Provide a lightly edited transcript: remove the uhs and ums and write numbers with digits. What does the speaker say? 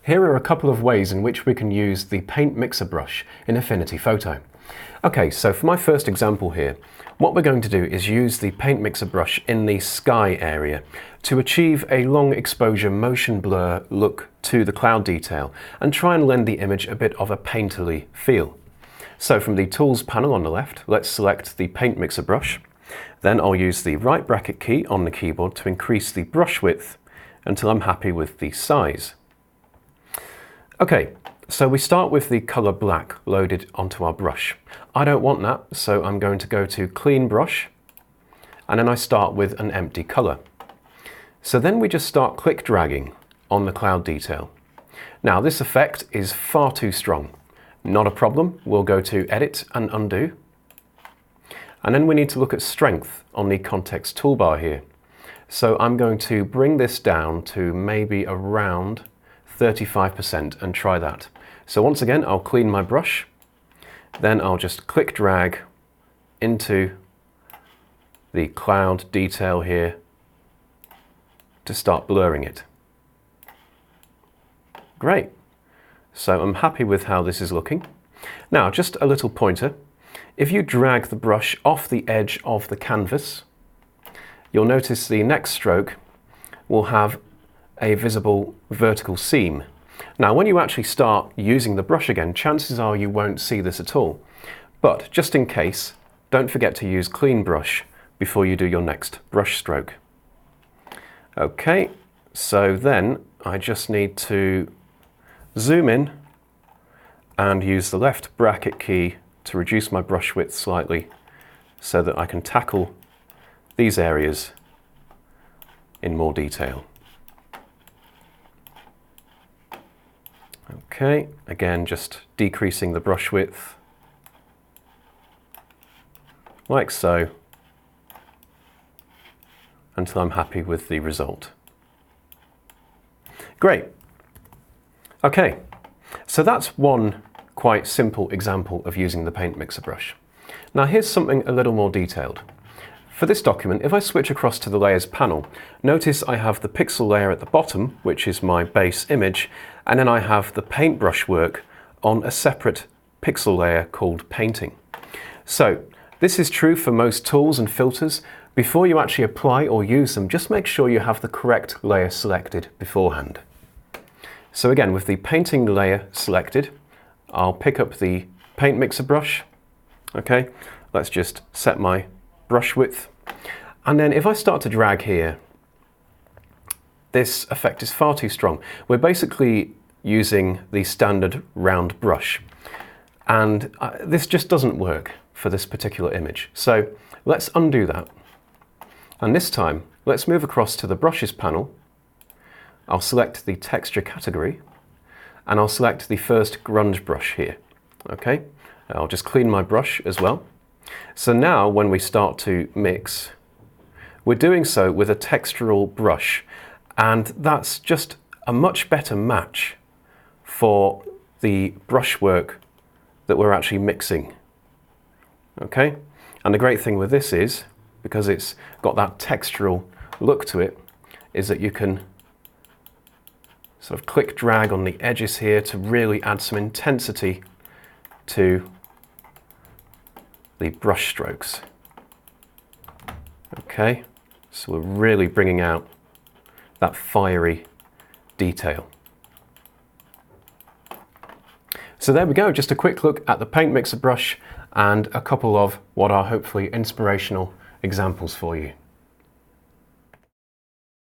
Here are a couple of ways in which we can use the paint mixer brush in Affinity Photo. Okay, so for my first example here, what we're going to do is use the paint mixer brush in the sky area to achieve a long exposure motion blur look to the cloud detail and try and lend the image a bit of a painterly feel. So from the Tools panel on the left, let's select the paint mixer brush. Then I'll use the right bracket key on the keyboard to increase the brush width until I'm happy with the size. Okay, so we start with the color black loaded onto our brush. I don't want that, so I'm going to go to Clean Brush, and then I start with an empty color. So then we just start click dragging on the cloud detail. Now this effect is far too strong. Not a problem, we'll go to Edit and Undo. And then we need to look at Strength on the context toolbar here. So I'm going to bring this down to maybe around 35% and try that. So once again, I'll clean my brush, then I'll just click drag into the cloud detail here to start blurring it. Great. So I'm happy with how this is looking. Now, just a little pointer. If you drag the brush off the edge of the canvas, you'll notice the next stroke will have a visible vertical seam. Now when you actually start using the brush again, chances are you won't see this at all. But just in case, don't forget to use Clean Brush before you do your next brush stroke. Okay, so then I just need to zoom in and use the left bracket key to reduce my brush width slightly so that I can tackle these areas in more detail. Okay, again just decreasing the brush width like so until I'm happy with the result. Great. Okay, so that's one quite simple example of using the paint mixer brush. Now here's something a little more detailed. For this document, if I switch across to the Layers panel, notice I have the pixel layer at the bottom, which is my base image, and then I have the paintbrush work on a separate pixel layer called Painting. So this is true for most tools and filters. Before you actually apply or use them, just make sure you have the correct layer selected beforehand. So again, with the Painting layer selected, I'll pick up the paint mixer brush. Okay, let's just set my brush width. And then if I start to drag here, this effect is far too strong. We're basically using the standard round brush. And this just doesn't work for this particular image. So let's undo that. And this time, let's move across to the Brushes panel. I'll select the texture category, and I'll select the first grunge brush here. Okay, I'll just clean my brush as well. So now when we start to mix, we're doing so with a textural brush, and that's just a much better match for the brushwork that we're actually mixing. Okay, and the great thing with this is, because it's got that textural look to it, is that you can sort of click drag on the edges here to really add some intensity to the brush strokes. Okay, so we're really bringing out that fiery detail. So there we go, just a quick look at the paint mixer brush and a couple of what are hopefully inspirational examples for you.